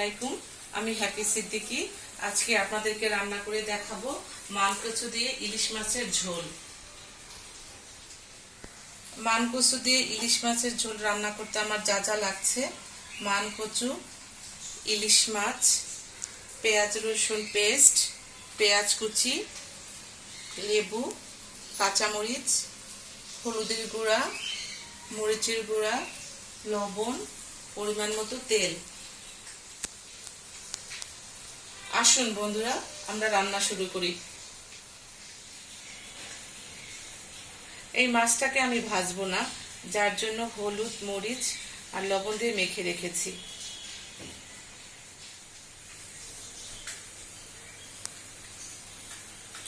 আলাইকুম, আমি হ্যাপি সিদ্দিকি। আজকে আপনাদেরকে রান্না করে দেখাবো মান কচু দিয়ে ইলিশ মাছের ঝোল। মান কচু দিয়ে ইলিশ মাছের ঝোল রান্না করতে আমার যা যা লাগছে: মান কচু, ইলিশ মাছ, পেঁয়াজ রসুন পেস্ট, পেঁয়াজ কুচি, লেবু, কাঁচামরিচ, হলুদের গুঁড়া, মরিচের গুঁড়া, লবণ, পরিমাণ মতো তেল। আসুন বন্ধুরা, আমরা রান্না শুরু করি। এই মাছটাকে আমি ভাজবো না, যার জন্য হলুদ, মরিচ আর লবণ দিয়ে মেখে রেখেছি।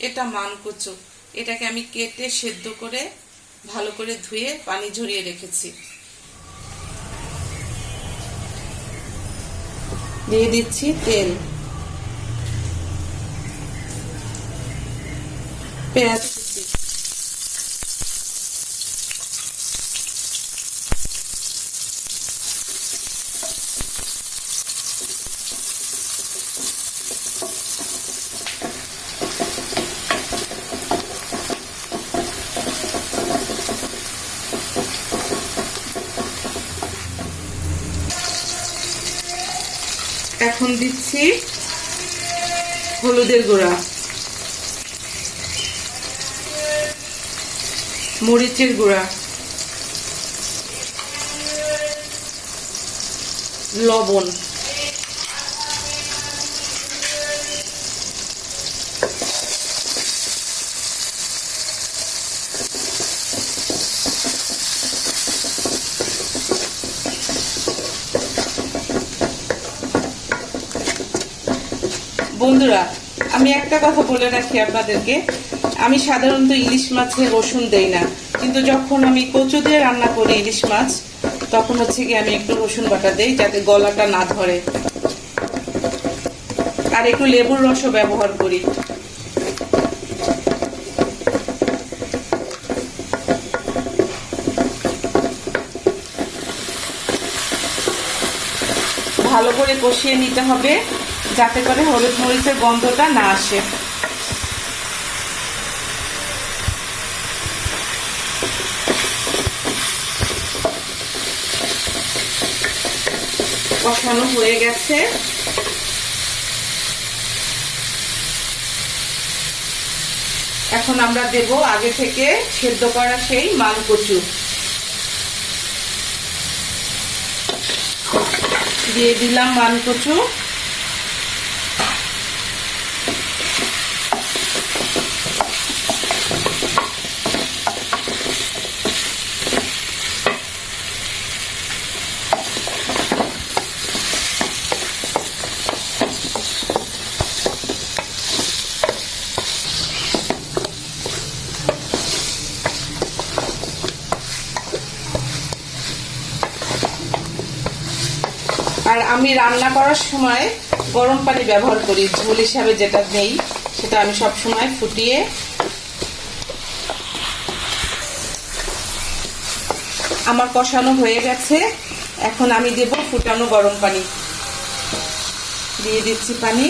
এটা মান কচু, এটাকে আমি কেটে সেদ্ধ করে ভালো করে ধুয়ে পানি ঝরিয়ে রেখেছি। দিয়ে দিচ্ছি তেল, পেঁয়াজ কুচি, এখন দিচ্ছি হলুদের গুঁড়া, মরিচের গুঁড়া, লবণ, বন্ধুরা আমি একটা কথা বলে রাখি আপনাদেরকে, আমি সাধারণত ইলিশ মাছে রসুন দেই না, কিন্তু যখন আমি কচু দিয়ে রান্না করি ইলিশ মাছ, তখন হচ্ছে কি আমি একটু রসুন বাটা দেই, যাতে গলাটা না ধরে, আর একটু লেবুর রসও ব্যবহার করি। ভালো করে কষিয়ে নিতে হবে, যাতে করে হলুদ মরিচের গন্ধটা না আসে। কষানো হয়ে গেছে, এখন আমরা দেব আগে থেকে সেদ্ধ করা সেই মান কচু। দিয়ে দিলাম মান কচু, আর আমি রান্না করার সময় গরম পানি ব্যবহার করি, ঝোল হিসাবে যেটা নেই সেটা আমি সব সময় ফুটিয়ে। আমার কষানো হয়ে গেছে, এখন আমি দেব ফুটানো গরম পানি। দিয়ে দিচ্ছি পানি,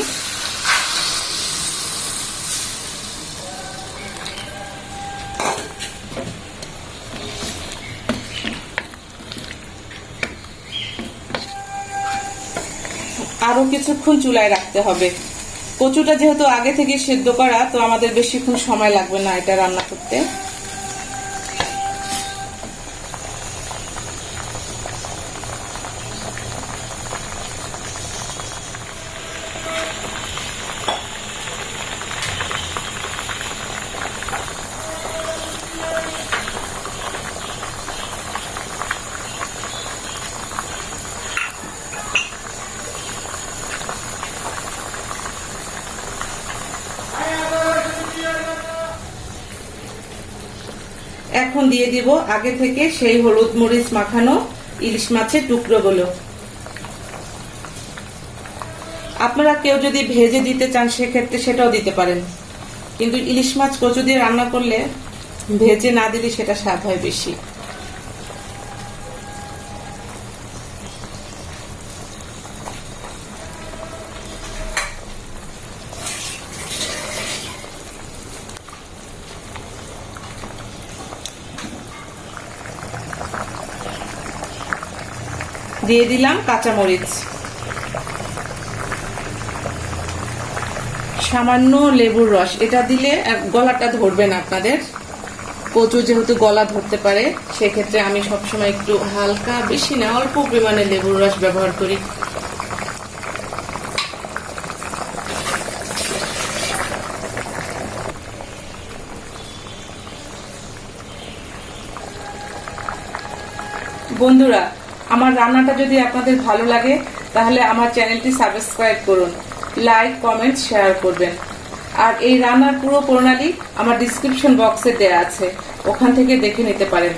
আরো কিছুক্ষণ চুলায় রাখতে হবে। কচুটা যেহেতু আগে থেকে সেদ্ধ করা, তো আমাদের বেশিক্ষণ সময় লাগবে না এটা রান্না করতে। এখন দিয়ে দিব আগে থেকে সেই হলুদ মরিচ মাখানো ইলিশ মাছের টুকরোগুলো। আপনারা কেউ যদি ভেজে দিতে চান সেক্ষেত্রে সেটাও দিতে পারেন, কিন্তু ইলিশ মাছ কচু দিয়ে রান্না করলে ভেজে না দিলে সেটা স্বাদ হয় বেশি। দিয়ে দিলাম কাঁচামরিচ, সামান্য লেবুর রস। এটা দিলে গলাটা ধরবে না আপনাদের, কচু যেহেতু গলা ধরতে পারে, সেক্ষেত্রে আমি সবসময় একটু হালকা, বেশি না, অল্প পরিমাণে লেবুর রস ব্যবহার করি। বন্ধুরা, আমার রান্নাটা যদি আপনাদের ভালো লাগে তাহলে আমার চ্যানেলটি সাবস্ক্রাইব করুন, লাইক, কমেন্ট, শেয়ার করবেন। আর এই রান্নার পুরো প্রণালী আমার ডিসক্রিপশন বক্সে দেয়া আছে, ওখান থেকে দেখে নিতে পারেন।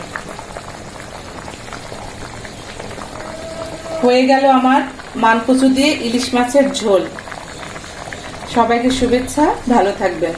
হয়ে গেল আমার মানকচু দিয়ে ইলিশ মাছের ঝোল। সবাইকে শুভেচ্ছা, ভালো থাকবেন।